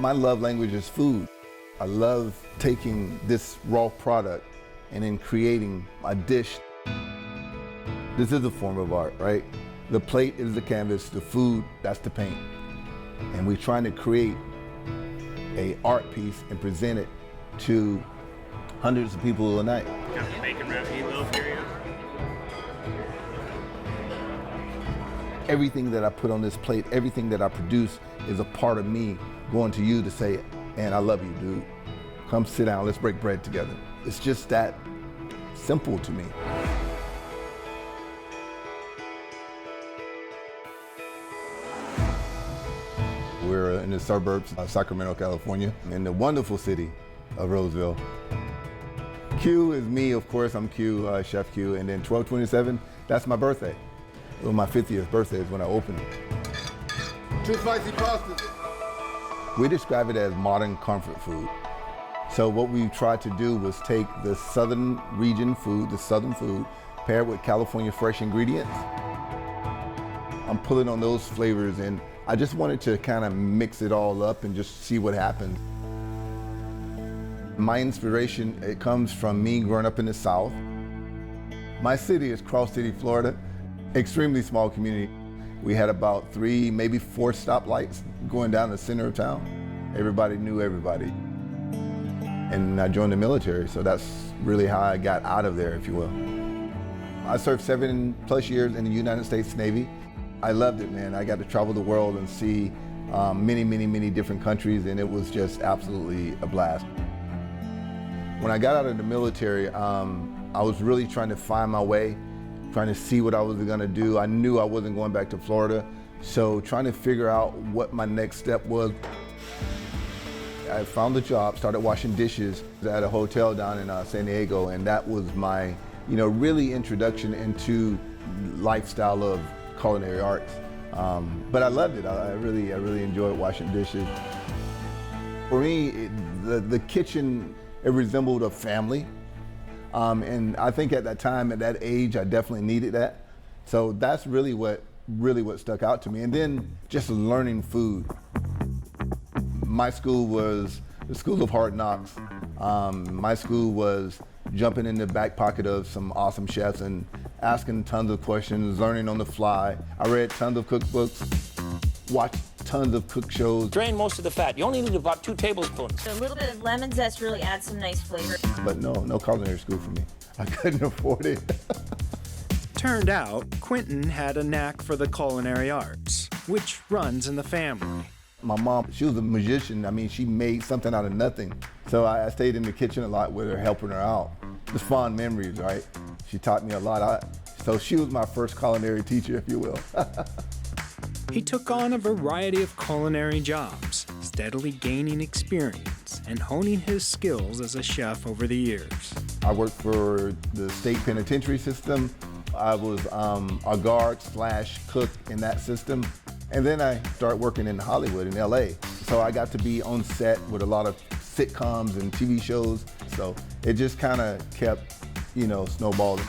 My love language is food. I love taking this raw product and then creating a dish. This is a form of art, right? The plate is the canvas, the food, that's the paint. And we're trying to create an art piece and present it to hundreds of people a night. Got the bacon wrap meatloaf here. Everything that I put on this plate, everything that I produce is a part of me going to you to say, "And I love you, dude. Come sit down, let's break bread together." It's just that simple to me. We're in the suburbs of Sacramento, California, in the wonderful city of Roseville. Q is me, of course, I'm Q, Chef Q, and then 1227, that's my birthday. Well, my 50th birthday is when I opened it. 2 spicy pastas. We describe it as modern comfort food. So what we tried to do was take the southern region food, the southern food, pair it with California fresh ingredients. I'm pulling on those flavors, and I just wanted to kind of mix it all up and just see what happens. My inspiration, it comes from me growing up in the South. My city is Cross City, Florida. Extremely small community. We had about 3, maybe 4 stoplights going down the center of town. Everybody knew everybody. And I joined the military, so that's really how I got out of there, if you will. I served 7+ years in the United States Navy. I loved it, man. I got to travel the world and see many different countries, and it was just absolutely a blast. When I got out of the military, I was really trying to find my way, trying to see what I was gonna do. I knew I wasn't going back to Florida, so trying to figure out what my next step was. I found a job, started washing dishes at a hotel down in San Diego, and that was my, really introduction into lifestyle of culinary arts. But I loved it. I really enjoyed washing dishes. For me, the kitchen, it resembled a family. And I think at that time, at that age, I definitely needed that. So that's really what stuck out to me. And then just learning food. My school was the school of hard knocks. My school was jumping in the back pocket of some awesome chefs and asking tons of questions, learning on the fly. I read tons of cookbooks, watched tons of cook shows. Drain most of the fat. You only need about 2 tablespoons. A little bit of lemon zest really adds some nice flavor. But no culinary school for me. I couldn't afford it. Turned out, Quentin had a knack for the culinary arts, which runs in the family. My mom, she was a magician. I mean, she made something out of nothing. So I stayed in the kitchen a lot with her, helping her out. Just fond memories, right? She taught me a lot. So she was my first culinary teacher, if you will. He took on a variety of culinary jobs, steadily gaining experience and honing his skills as a chef over the years. I worked for the state penitentiary system. I was a guard/cook in that system. And then I started working in Hollywood, in LA. So I got to be on set with a lot of sitcoms and TV shows. So it just kind of kept, snowballing.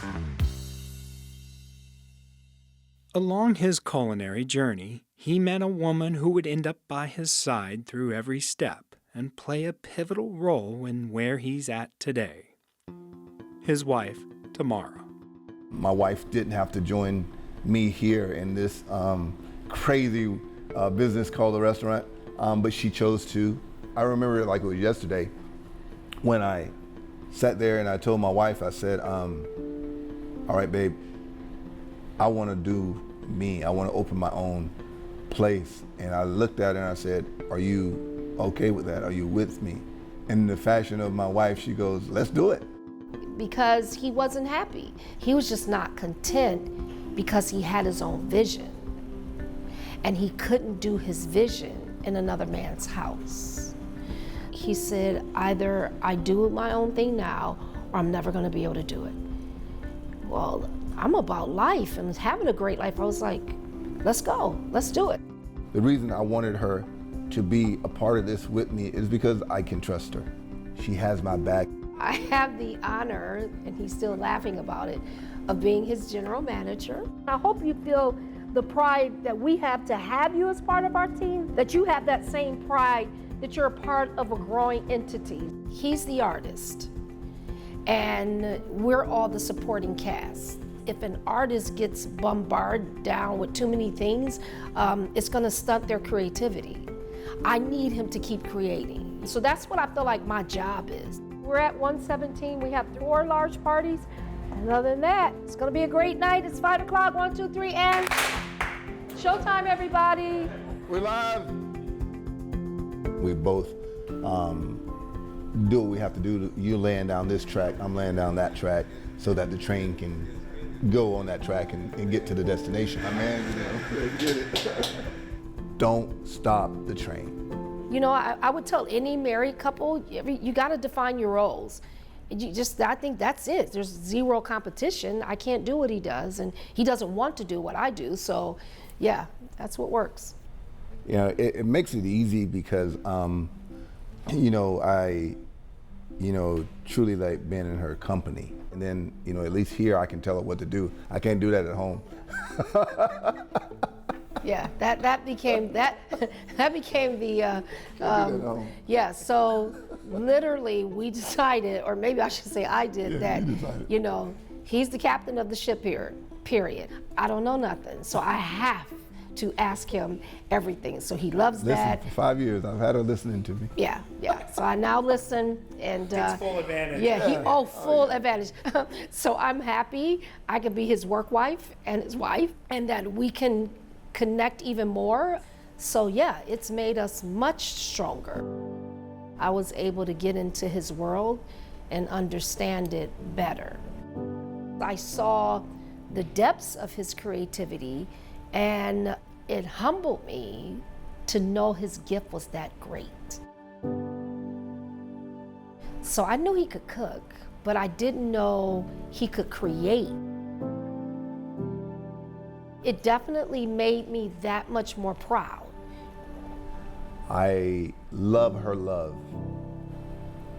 Along his culinary journey, he met a woman who would end up by his side through every step and play a pivotal role in where he's at today. His wife, Tamara. My wife didn't have to join me here in this crazy business called a restaurant, but she chose to. I remember it like it was yesterday when I sat there and I told my wife, I said, all right, babe, I want to do me. I want to open my own place. And I looked at her and I said, are you okay with that? Are you with me? In the fashion of my wife, she goes, let's do it. Because he wasn't happy. He was just not content because he had his own vision. And he couldn't do his vision in another man's house. He said, either I do my own thing now, or I'm never gonna be able to do it. Well, I'm about life and having a great life. I was like, let's go, let's do it. The reason I wanted her to be a part of this with me is because I can trust her. She has my back. I have the honor, and he's still laughing about it, of being his general manager. I hope you feel the pride that we have to have you as part of our team, that you have that same pride that you're a part of a growing entity. He's the artist, and we're all the supporting cast. If an artist gets bombarded down with too many things, it's gonna stunt their creativity. I need him to keep creating. So that's what I feel like my job is. We're at 117, we have 4 large parties, and other than that, it's gonna be a great night. It's 5 o'clock, 1, 2, 3, and showtime, everybody. We're live. We both do what we have to do. You laying down this track, I'm laying down that track, so that the train can go on that track and get to the destination. My man, get it. Don't stop the train. You know, I would tell any married couple, you gotta define your roles. I think that's it. There's zero competition. I can't do what he does, and he doesn't want to do what I do, so yeah, that's what works. You know, it makes it easy because, you know, I truly like being in her company. And then, you know, at least here I can tell her what to do. I can't do that at home. Yeah, that became the yeah. So literally, we decided, or maybe I should say I did, that you know, he's the captain of the ship here. Period. I don't know nothing, so I have to ask him everything. So he loves that. For 5 years, I've had her listening to me. Yeah. So I now listen, and Takes full advantage. Yeah, full advantage. So I'm happy I can be his work wife and his wife, and that we can connect even more. So yeah, it's made us much stronger. I was able to get into his world and understand it better. I saw the depths of his creativity, and it humbled me to know his gift was that great. So I knew he could cook, but I didn't know he could create. It definitely made me that much more proud. I love her love.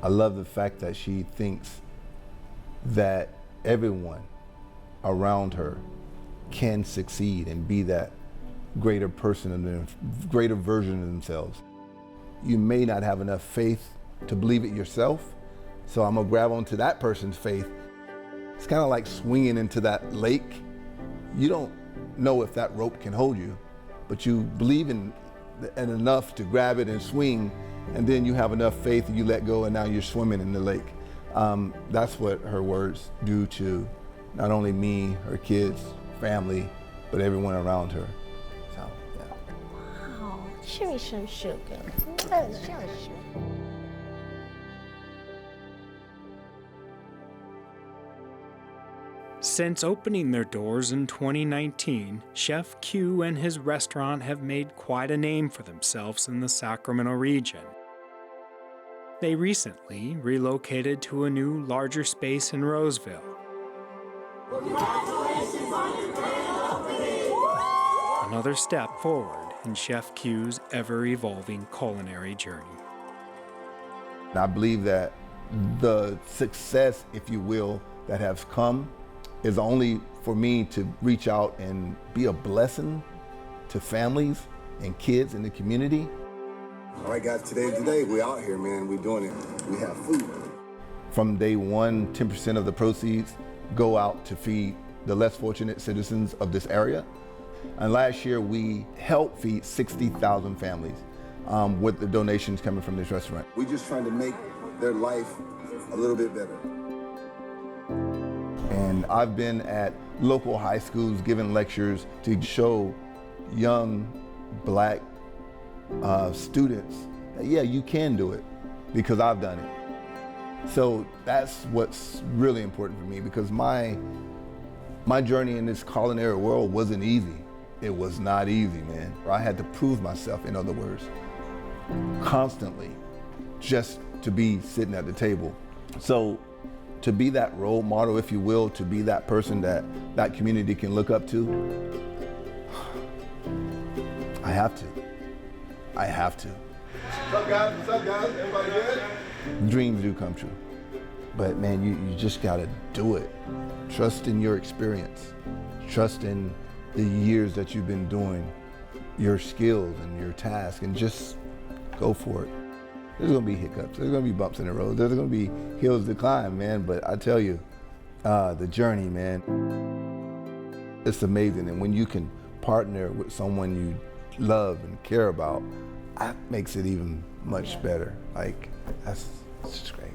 I love the fact that she thinks that everyone around her can succeed and be that greater person and a greater version of themselves. You may not have enough faith to believe it yourself, so I'm gonna grab onto that person's faith. It's kind of like swinging into that lake. You don't know if that rope can hold you, but you believe in enough to grab it and swing, and then you have enough faith and you let go, and now you're swimming in the lake. That's what her words do to not only me, her kids, family, but everyone around her. So, yeah. Wow, show me some sugar. Since opening their doors in 2019, Chef Q and his restaurant have made quite a name for themselves in the Sacramento region. They recently relocated to a new, larger space in Roseville. Another step forward in Chef Q's ever-evolving culinary journey. I believe that the success, if you will, that has come is only for me to reach out and be a blessing to families and kids in the community. All right, guys, today's the day. We out here, man. We doing it. We have food. From day one, 10% of the proceeds go out to feed the less fortunate citizens of this area. And last year, we helped feed 60,000 families with the donations coming from this restaurant. We just trying to make their life a little bit better. And I've been at local high schools giving lectures to show young Black students that, yeah, you can do it because I've done it. So that's what's really important for me, because my journey in this culinary world wasn't easy. It was not easy, man. I had to prove myself, in other words, constantly, just to be sitting at the table. So to be that role model, if you will, to be that person that that community can look up to, I have to. What's up, guys? What's up, guys? Everybody good? Dreams do come true. But man, you just gotta do it. Trust in your experience. Trust in the years that you've been doing your skills and your task, and just go for it. There's gonna be hiccups. There's gonna be bumps in the road. There's gonna be hills to climb, man. But I tell you, the journey, man, it's amazing. And when you can partner with someone you love and care about, that makes it even much better. Like, that's just great.